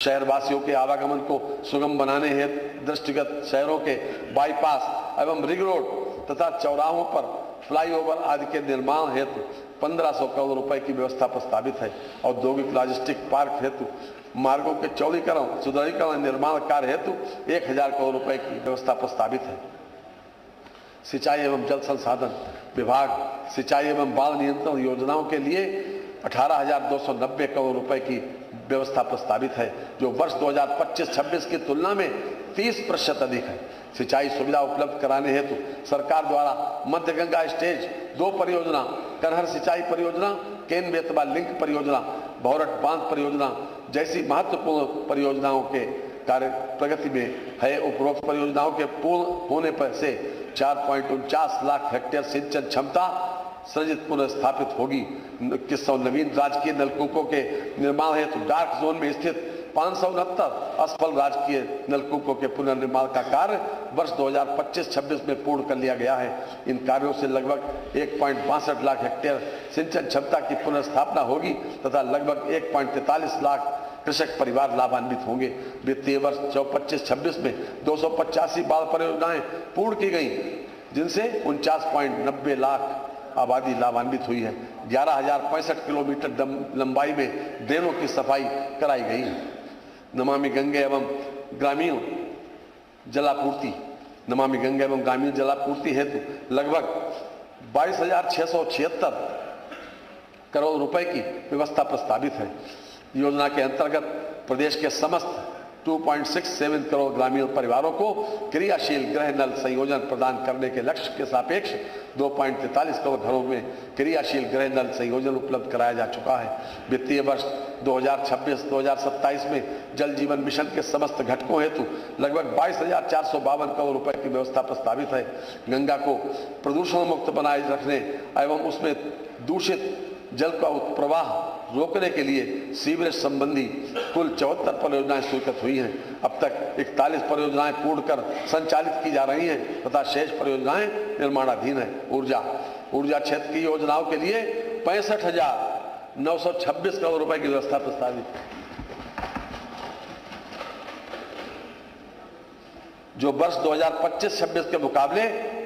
शहरवासियों के आवागमन को सुगम बनाने हेतु दृष्टिगत शहरों के बाईपास एवं रिंग रोड तथा चौराहों पर फ्लाईओवर आदि के निर्माण हेतु 1500 करोड़ रुपए की व्यवस्था प्रस्तावित है। औद्योगिक लॉजिस्टिक पार्क हेतु मार्गों के चौड़ीकरण सुदृढ़ीकरण निर्माण कार्य हेतु 1000 करोड़ रुपए की व्यवस्था प्रस्तावित है। सिंचाई एवं जल संसाधन विभाग सिंचाई एवं बाढ़ नियंत्रण योजनाओं के लिए 18,290 करोड़ रुपए की व्यवस्था प्रस्तावित है, जो वर्ष 2025-26 की तुलना में 30% अधिक है। सिंचाई सुविधा उपलब्ध कराने हेतु सरकार द्वारा मध्य गंगा स्टेज 2 परियोजना, कनहर सिंचाई परियोजना, केन बेतवा लिंक परियोजना, भौरट बांध परियोजना जैसी महत्वपूर्ण परियोजनाओं के कार्य प्रगति में है। उपरोक्त परियोजनाओं के पूर्ण होने पर से 4.49 लाख हेक्टेयर सिंचन क्षमता सृजित पुनर्स्थापित होगी। 2100 नवीन राजकीय नलकूपों के निर्माण हेतु डार्क जोन में स्थित 569 असफल राजकीय नलकूपों के पुनर्निर्माण का कार्य वर्ष 2025-26 में पूर्ण कर लिया गया है। इन कार्यों से लगभग 1.62 लाख हेक्टेयर सिंचन क्षमता की पुनर्स्थापना होगी तथा लगभग 1.43 लाख कृषक परिवार लाभान्वित होंगे। वित्तीय वर्ष 25-26 में 285 बाढ़ परियोजनाएं पूर्ण की गई, जिनसे 49.90 लाख आबादी लाभान्वित हुई है। 11,065 किलोमीटर लंबाई में ड्रेनों की सफाई कराई गई है। नमामि गंगे एवं ग्रामीण जलापूर्ति हेतु लगभग 22,676 करोड़ रुपए की व्यवस्था प्रस्तावित है। योजना के अंतर्गत प्रदेश के समस्त 2.67 करोड़ ग्रामीण परिवारों को क्रियाशील गृह नल संयोजन प्रदान करने के लक्ष्य के सापेक्ष 2.43 करोड़ घरों में क्रियाशील गृह नल संयोजन उपलब्ध कराया जा चुका है। वित्तीय वर्ष 2026-2027 में जल जीवन मिशन के समस्त घटकों हेतु लगभग 22,452 करोड़ रुपए की व्यवस्था प्रस्तावित है। गंगा को प्रदूषण मुक्त बनाए रखने एवं उसमें दूषित जल का प्रवाह रोकने के लिए सीवरेज संबंधी कुल 74 परियोजनाएं स्वीकृत हुई हैं। अब तक 41 परियोजनाएं पूर्ण कर संचालित की जा रही हैं तथा शेष परियोजनाएं निर्माणाधीन है। ऊर्जा क्षेत्र की योजनाओं के लिए 65,926 करोड़ रुपए की व्यवस्था प्रस्तावित, जो वर्ष 2025-26 के मुकाबले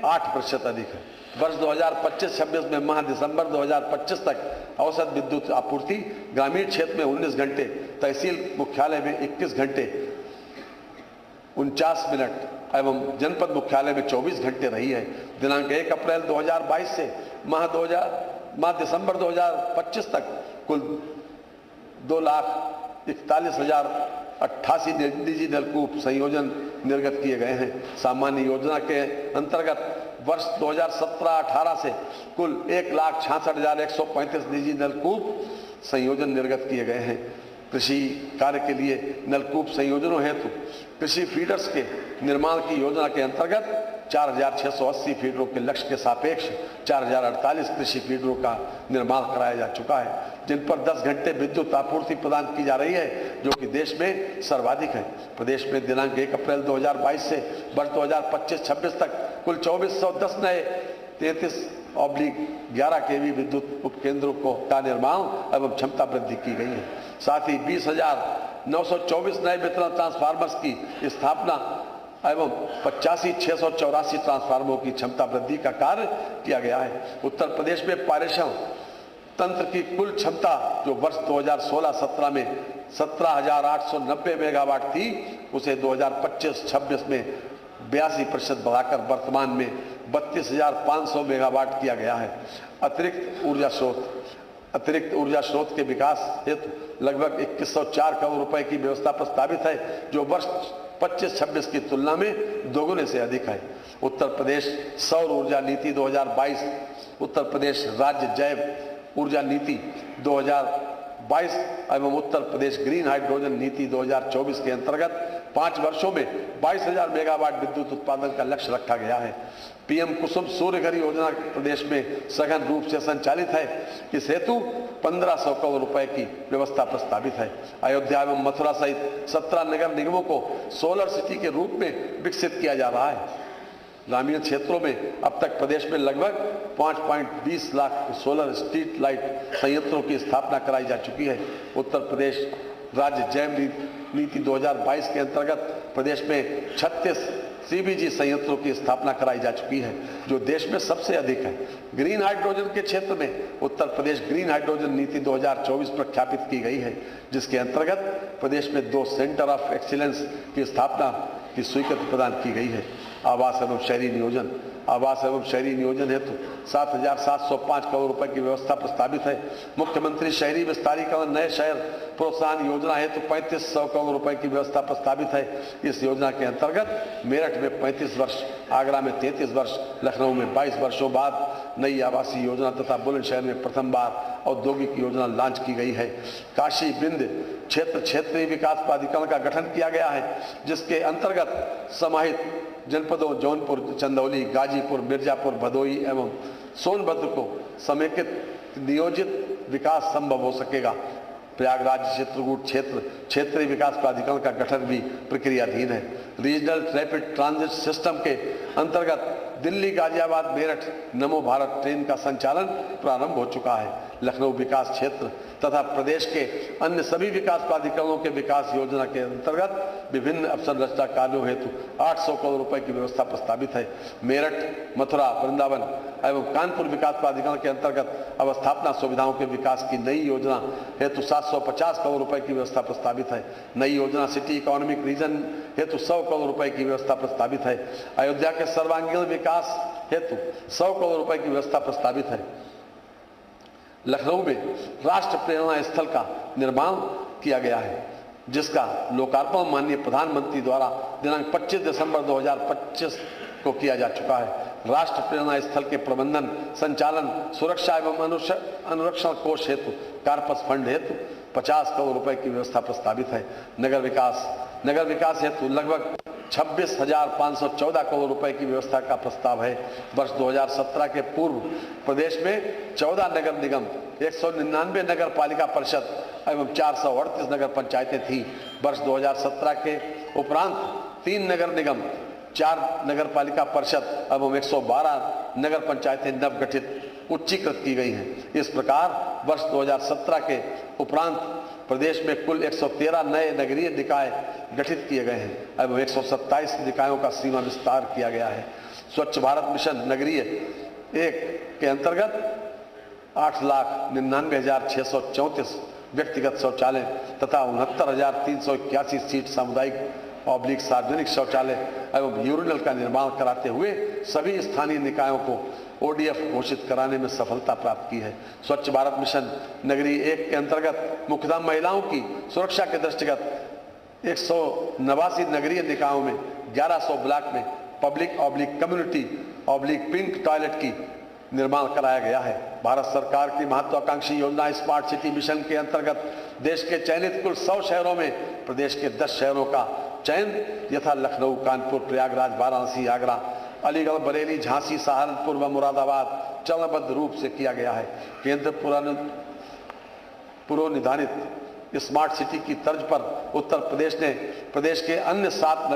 8% अधिक है। वर्ष 2025-26 में माह दिसंबर 2025 तक औसत विद्युत आपूर्ति ग्रामीण क्षेत्र में 19 घंटे, तहसील मुख्यालय में 21 घंटे 49 मिनट एवं जनपद मुख्यालय में 24 घंटे रही है। दिनांक 1 अप्रैल 2022 से माह दिसंबर 2025 तक कुल 2,41,088 निजी नलकूप संयोजन निर्गत किए गए हैं। सामान्य योजना के अंतर्गत वर्ष 2017-18 से कुल 1,66,135 निजी नलकूप संयोजन निर्गत किए गए हैं। कृषि कार्य के लिए नलकूप संयोजनों हेतु कृषि फीडर्स के निर्माण की योजना के अंतर्गत 4,680 फीडरों के लक्ष्य के सापेक्ष 4,048 कृषि फीडरों का निर्माण कराया जा चुका है, जिन पर 10 घंटे विद्युत आपूर्ति प्रदान की जा रही है, जो कि देश में सर्वाधिक है। प्रदेश में दिनांक 1 अप्रैल 2022 से वर्ष 2025-26 तक कुल 2,410 नए 33/11 kV विद्युत उपकेंद्रों का निर्माण एवं क्षमता वृद्धि की गई है। साथ ही 20,924 नए वितरण ट्रांसफार्मर्स की स्थापना एवं 85,684 ट्रांसफार्मरों की क्षमता वृद्धि का कार्य किया गया है। उत्तर प्रदेश में पारेषण तंत्र की कुल क्षमता जो वर्ष 2016-17 में 17,890 मेगावाट थी, उसे 2025-26 में 82% बढ़ाकर वर्तमान में 32,500 मेगावाट किया गया है। अतिरिक्त ऊर्जा स्रोत के विकास हेतु लगभग 2104 करोड़ रुपए की व्यवस्था प्रस्तावित है, जो वर्ष 25-26 की तुलना में दोगुने से अधिक है। उत्तर प्रदेश सौर ऊर्जा नीति 2022, उत्तर प्रदेश राज्य जैव ऊर्जा नीति 2022 एवं उत्तर प्रदेश ग्रीन हाइड्रोजन नीति 2024 के अंतर्गत 5 वर्षों में 22,000 मेगावाट विद्युत उत्पादन का लक्ष्य रखा गया है। पीएम कुसुम सूर्य घर योजना प्रदेश में सघन रूप से संचालित है। इस हेतु 1,500 करोड़ रुपए की व्यवस्था प्रस्तावित है। अयोध्या एवं मथुरा सहित 17 नगर निगमों को सोलर सिटी के रूप में विकसित किया जा रहा है। ग्रामीण क्षेत्रों में अब तक प्रदेश में लगभग 5.20 लाख सोलर स्ट्रीट लाइट संयंत्रों की स्थापना कराई जा चुकी है। उत्तर प्रदेश राज्य जैव नीति 2022 के अंतर्गत प्रदेश में 36 सीबीजी संयंत्रों की स्थापना कराई जा चुकी है, जो देश में सबसे अधिक है। ग्रीन हाइड्रोजन के क्षेत्र में उत्तर प्रदेश ग्रीन हाइड्रोजन नीति 2024 प्रख्यापित की गई है, जिसके अंतर्गत प्रदेश में 2 सेंटर ऑफ एक्सीलेंस की स्थापना की स्वीकृति प्रदान की गई है। आवास एवं शहरी नियोजन हेतु 7,705 करोड़ रुपए की व्यवस्था प्रस्तावित है। मुख्यमंत्री शहरी विस्तारीकरण नए शहर प्रोत्साहन योजना हेतु 3500 करोड़ रुपए की व्यवस्था प्रस्तावित है। इस योजना के अंतर्गत मेरठ में 35 वर्ष, आगरा में 33 वर्ष, लखनऊ में 22 वर्षों बाद नई आवासीय योजना तथा बुलंदशहर में प्रथम बार औद्योगिक योजना लॉन्च की गई है। काशी बिंद क्षेत्रीय विकास प्राधिकरण का गठन किया गया है, जिसके अंतर्गत समाहित जनपदों जौनपुर, चंदौली, गाजीपुर, मिर्जापुर, भदोही एवं सोनभद्र को समेकित नियोजित विकास संभव हो सकेगा। प्रयागराज चित्रकूट क्षेत्रीय विकास प्राधिकरण का गठन भी प्रक्रियाधीन है। रीजनल रैपिड ट्रांजिट सिस्टम के अंतर्गत दिल्ली, गाजियाबाद, मेरठ नमो भारत ट्रेन का संचालन प्रारंभ हो चुका है। लखनऊ विकास क्षेत्र तथा प्रदेश के अन्य सभी विकास प्राधिकरणों के विकास योजना के अंतर्गत विभिन्न अवसंरचना कार्यों हेतु 800 करोड़ रुपए की व्यवस्था प्रस्तावित है। मेरठ, मथुरा, वृंदावन एवं कानपुर विकास प्राधिकरण के अंतर्गत अवस्थापना सुविधाओं के विकास की नई योजना हेतु 750 करोड़ रुपए की व्यवस्था प्रस्तावित है। नई योजना सिटी इकोनॉमिक रीजन हेतु 100 करोड़ रुपए की व्यवस्था प्रस्तावित है। अयोध्या के सर्वांगीण विकास हेतु 100 करोड़ रुपए की व्यवस्था प्रस्तावित है। लखनऊ में राष्ट्र प्रेरणा स्थल का निर्माण किया गया है, जिसका लोकार्पण माननीय प्रधानमंत्री द्वारा दिनांक 25 दिसंबर 2025 को किया जा चुका है। राष्ट्र प्रेरणा स्थल के प्रबंधन, संचालन, सुरक्षा एवं अनुरक्षण कोष हेतु कार्पस फंड हेतु 50 करोड़ रुपए की व्यवस्था प्रस्तावित है। नगर विकास हेतु लगभग 26,514 करोड़ रुपए की व्यवस्था का प्रस्ताव है। वर्ष 2017 के पूर्व प्रदेश में 14 नगर निगम, 199 नगर पालिका परिषद एवं 438 नगर पंचायतें थीं। वर्ष 2017 के उपरांत 3 नगर निगम, 4 नगर पालिका परिषद एवं 112 नगर पंचायतें नवगठित उच्चीकृत की गई हैं। इस प्रकार वर्ष 2017 के उपरांत प्रदेश में कुल 113 नए नगरीय निकाय गठित किए गए हैं एवं 127 निकायों का सीमा विस्तार किया गया है। स्वच्छ भारत मिशन नगरीय 1 के अंतर्गत 8,99,634 व्यक्तिगत शौचालय तथा 69,381 सीट सामुदायिक सार्वजनिक शौचालय एवं यूरिनल का निर्माण कराते हुए सभी स्थानीय निकायों को ODF घोषित कराने में सफलता प्राप्त की है। स्वच्छ भारत मिशन नगरी 1 के अंतर्गत मुख्यतः महिलाओं की सुरक्षा के दृष्टिगत 189 नगरीय निकायों में 1100 ब्लॉक में पब्लिक/कम्युनिटी/पिंक टॉयलेट की निर्माण कराया गया है। भारत सरकार की महत्वाकांक्षी योजना स्मार्ट सिटी मिशन के अंतर्गत देश के चयनित कुल 100 शहरों में प्रदेश के 10 शहरों का चयन यथा लखनऊ, कानपुर, प्रयागराज, वाराणसी, आगरा, अलीगढ़, बरेली, झांसी, सहारनपुर व मुरादाबाद चरणबद्ध रूप से किया गया है। केंद्र पूर्व निर्धारित स्मार्ट सिटी की तर्ज पर उत्तर प्रदेश ने प्रदेश के अन्य 7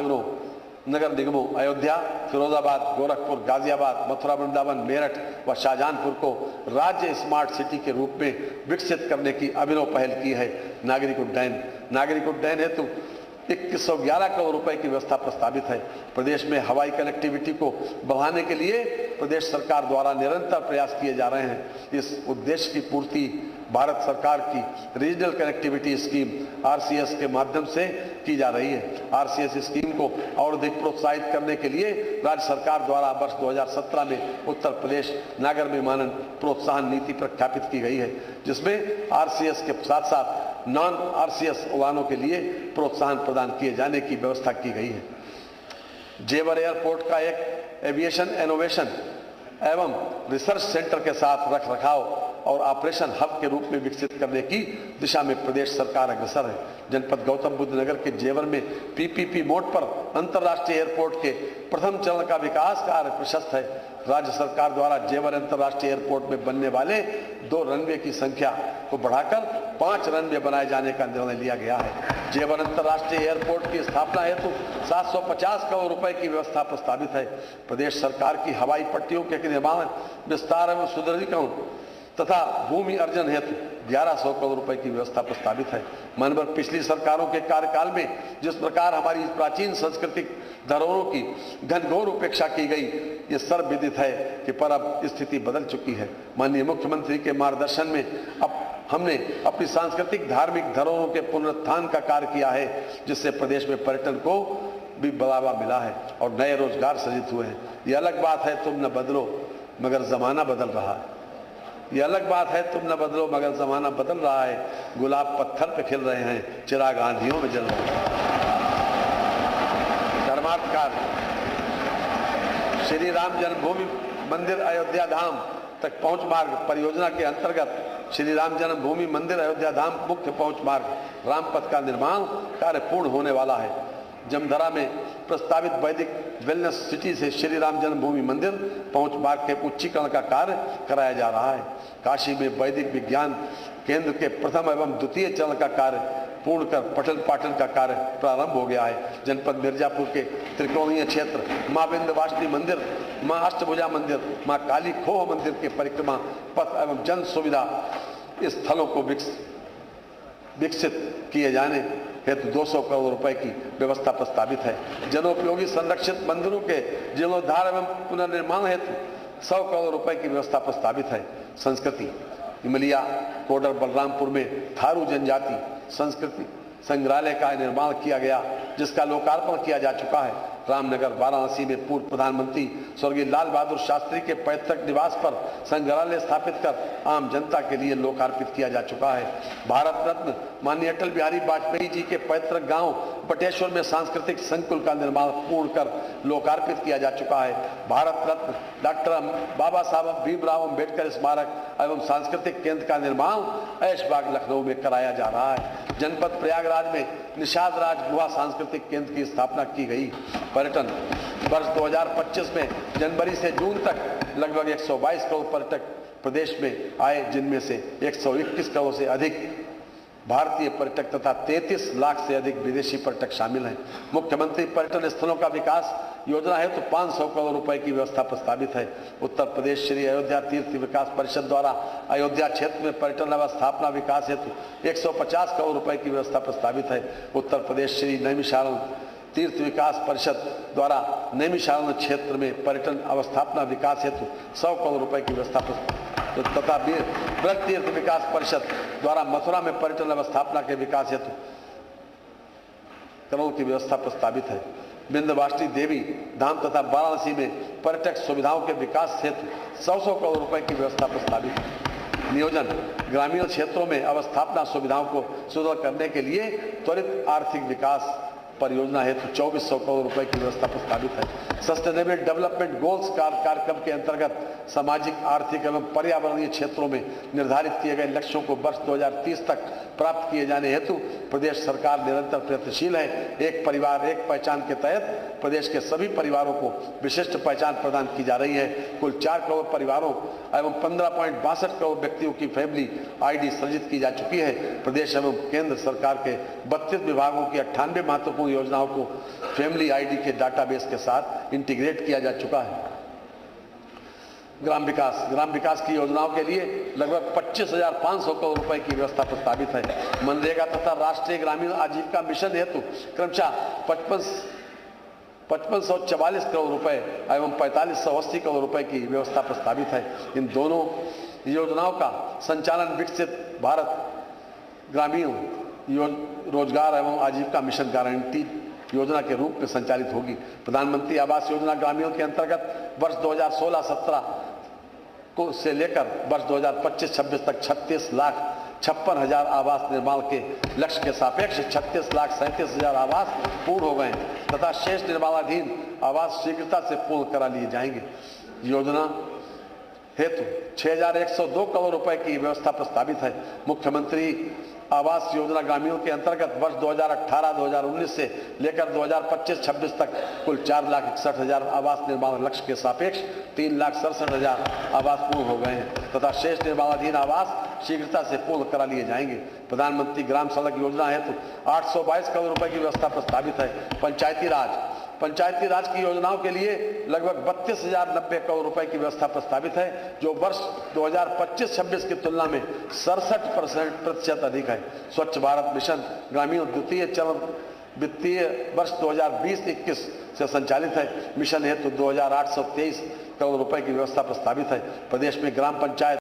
नगर निगमों अयोध्या, फिरोजाबाद, गोरखपुर, गाजियाबाद, मथुरा, वृंदावन, मेरठ व शाहजहांपुर को राज्य स्मार्ट सिटी के रूप में विकसित करने की अभिनव पहल की है। नागरिक उड्डयन हेतु 2111 करोड़ रुपए की व्यवस्था प्रस्तावित है। प्रदेश में हवाई कनेक्टिविटी को बढ़ाने के लिए प्रदेश सरकार द्वारा निरंतर प्रयास किए जा रहे हैं। इस उद्देश्य की पूर्ति भारत सरकार की रीजनल कनेक्टिविटी स्कीम RCS के माध्यम से की जा रही है। RCS स्कीम को और अधिक प्रोत्साहित करने के लिए राज्य सरकार द्वारा वर्ष 2017 में उत्तर प्रदेश नागर विमानन प्रोत्साहन नीति प्रख्यापित की गई है, जिसमें RCS के साथ साथ नॉन RCS उड़ानों के लिए प्रोत्साहन प्रदान किए जाने की व्यवस्था की गई है। जेवर एयरपोर्ट का एक एविएशन इनोवेशन एवं रिसर्च सेंटर के साथ रखरखाव और ऑपरेशन हब के रूप में विकसित करने की दिशा में प्रदेश सरकार अग्रसर है। जनपद गौतम बुद्ध नगर के जेवर में PPP मोड पर अंतर्राष्ट्रीय एयरपोर्ट के प्रथम चरण का विकास कार्य प्रशस्त है। राज्य सरकार द्वारा जेवर अंतर्राष्ट्रीय एयरपोर्ट में बनने वाले 2 रनवे की संख्या को बढ़ाकर 5 रनवे बनाए जाने का निर्णय लिया गया है। जेवर अंतर्राष्ट्रीय एयरपोर्ट की स्थापना हेतु 750 करोड़ रुपए की व्यवस्था प्रस्तावित है। प्रदेश सरकार की हवाई पट्टियों के निर्माण, विस्तार एवं सुदृढ़ीकरण तथा भूमि अर्जन हेतु 1100 करोड़ रुपए की व्यवस्था प्रस्तावित है। मनभर पिछली सरकारों के कार्यकाल में जिस प्रकार हमारी प्राचीन सांस्कृतिक धरोहरों की घनघोर उपेक्षा की गई, ये सर्वविदित है कि पर अब स्थिति बदल चुकी है। माननीय मुख्यमंत्री के मार्गदर्शन में अब हमने अपनी सांस्कृतिक धार्मिक धरोहरों के पुनरुत्थान का कार्य किया है, जिससे प्रदेश में पर्यटन को भी बढ़ावा मिला है और नए रोजगार सृजित हुए हैं। ये अलग बात है तुम न बदलो मगर जमाना बदल रहा है। ये अलग बात है तुम न बदलो मगर जमाना बदल रहा है। गुलाब पत्थर पे खिल रहे हैं, चिराग आंधियों में जल रहे हैं। धर्मार्थ श्री राम जन्मभूमि मंदिर अयोध्या धाम तक पहुंच मार्ग परियोजना के अंतर्गत श्री राम जन्मभूमि मंदिर अयोध्या धाम मुख्य पहुंच मार्ग रामपथ का निर्माण कार्य पूर्ण होने वाला है। जमधरा में प्रस्तावित वैदिक वेलनेस सिटी से श्री राम जन्मभूमि मंदिर पहुंच मार्ग के उच्चीकरण का कार्य कराया जा रहा है। काशी में वैदिक विज्ञान केंद्र के प्रथम एवं द्वितीय चरण का कार्य पूर्ण कर पठन पाठन का कार्य प्रारंभ हो गया है। जनपद मिर्जापुर के त्रिकोणीय क्षेत्र मां विंध्यवासिनी मंदिर, मां अष्टभुजा मंदिर, मां काली खोह मंदिर के परिक्रमा पथ एवं जन सुविधा स्थलों को विकसित किए जाने हेतु 200 करोड़ रुपए की व्यवस्था प्रस्तावित है। जनोपयोगी संरक्षित मंदिरों के जीर्णोद्धार एवं पुनर्निर्माण हेतु 100 करोड़ रुपए की व्यवस्था प्रस्तावित है। संस्कृति इमलिया कोडर बलरामपुर में थारू जनजाति संस्कृति संग्रहालय का निर्माण किया गया, जिसका लोकार्पण किया जा चुका है। रामनगर वाराणसी में पूर्व प्रधानमंत्री स्वर्गीय लाल बहादुर शास्त्री के पैतृक निवास पर संग्रहालय स्थापित कर आम जनता के लिए लोकार्पित किया जा चुका है। भारत रत्न माननीय अटल बिहारी वाजपेयी जी के पैतृक गांव बटेश्वर में सांस्कृतिक संकुल का निर्माण पूर्ण कर लोकार्पित किया जा चुका है। भारत रत्न डॉक्टर बाबा साहब भीमराव अम्बेडकर स्मारक एवं सांस्कृतिक केंद्र का निर्माण ऐशबाग लखनऊ में कराया जा रहा है। जनपद प्रयागराज में निषाद राज गुहा सांस्कृतिक केंद्र की स्थापना की गई। पर्यटन वर्ष 2025 में जनवरी से जून तक लगभग 122 करोड़ पर्यटक प्रदेश में आए, जिनमें से 121 करोड़ से अधिक भारतीय पर्यटक तथा 33 लाख से अधिक विदेशी पर्यटक शामिल हैं। मुख्यमंत्री पर्यटन स्थलों का विकास योजना है तो 500 करोड़ रुपए की व्यवस्था प्रस्तावित है। उत्तर प्रदेश श्री अयोध्या तीर्थ विकास परिषद द्वारा अयोध्या क्षेत्र में पर्यटन अवस्थापना विकास हेतु 150 करोड़ रुपए की व्यवस्था प्रस्तावित है। उत्तर प्रदेश श्री नैमिषारण्य तीर्थ विकास परिषद द्वारा नैमिषारण्य क्षेत्र में पर्यटन अवस्थापना विकास हेतु 100 करोड़ रुपए की व्यवस्था तथा ब्रज तीर्थ विकास परिषद द्वारा मथुरा में पर्यटन अवस्थापना के विकास हेतु करोड़ की व्यवस्था प्रस्तावित है। विंध्यवासिनी देवी धाम तथा वाराणसी में पर्यटक सुविधाओं के विकास हेतु 100 करोड़ रुपए की व्यवस्था प्रस्तावित है। नियोजन ग्रामीण क्षेत्रों में अवस्थापना सुविधाओं को सुदृढ़ करने के लिए त्वरित आर्थिक विकास परियोजना हेतु 2400 करोड़ रुपए की व्यवस्था प्रस्तावित है। सस्टेनेबल डेवलपमेंट गोल्स कार्यक्रम के अंतर्गत सामाजिक, आर्थिक एवं पर्यावरणीय क्षेत्रों में निर्धारित किए गए लक्ष्यों को वर्ष 2030 तक प्राप्त किए जाने हेतु प्रदेश सरकार निरंतर प्रयत्नशील है। एक परिवार एक पहचान के तहत प्रदेश के सभी परिवारों को विशिष्ट पहचान प्रदान की जा रही है। कुल 4 करोड़ परिवारों एवं 15.62 करोड़ व्यक्तियों की फैमिली आईडी सृजित की जा चुकी है। प्रदेश एवं केंद्र सरकार के 32 विभागों की 98 महत्वपूर्ण योजनाओं को फैमिली आईडी के डाटाबेस के साथ इंटीग्रेट किया जा चुका है। ग्राम विकास की योजनाओं के लिए लगभग 25,500 करोड़ रुपए की व्यवस्था प्रस्तावित है। मनरेगा तथा राष्ट्रीय ग्रामीण आजीविका मिशन हेतु क्रमशः 5544 करोड़ रुपए एवं 4580 करोड़ रुपए की व्यवस्था प्रस्तावित है। इन दोनों योजनाओं का संचालन विकसित भारत ग्रामीण रोजगार एवं आजीविका मिशन गारंटी योजना के रूप में संचालित होगी। प्रधानमंत्री आवास योजना ग्रामीण के अंतर्गत वर्ष 2016-17 को से लेकर वर्ष 2025-26 तक 36,56,000 आवास निर्माण के लक्ष्य के सापेक्ष 36,37,000 आवास पूर्ण हो गए तथा शेष निर्माणाधीन आवास शीघ्रता से पूर्ण करा लिए जाएंगे। योजना हेतु 6,102 करोड़ रुपए की व्यवस्था प्रस्तावित है। मुख्यमंत्री आवास योजना ग्रामीण के अंतर्गत वर्ष 2018-2019 से लेकर 2025-26 तक कुल 4,61,000 आवास निर्माण लक्ष्य के सापेक्ष 3,67,000 आवास पूर्ण हो गए हैं तथा शेष निर्माणाधीन आवास शीघ्रता से पूर्ण करा लिए जाएंगे। प्रधानमंत्री ग्राम सड़क योजना हेतु 822 करोड़ रुपए की व्यवस्था प्रस्तावित है। पंचायती राज की योजनाओं के लिए लगभग 32,090 करोड़ रुपए की व्यवस्था प्रस्तावित है, जो वर्ष 2025-26 की तुलना में 67% अधिक है। स्वच्छ भारत मिशन ग्रामीण द्वितीय चरण वित्तीय वर्ष 2020-21 से संचालित है। मिशन हेतु 2,823 करोड़ रुपए की व्यवस्था प्रस्तावित है। प्रदेश में ग्राम पंचायत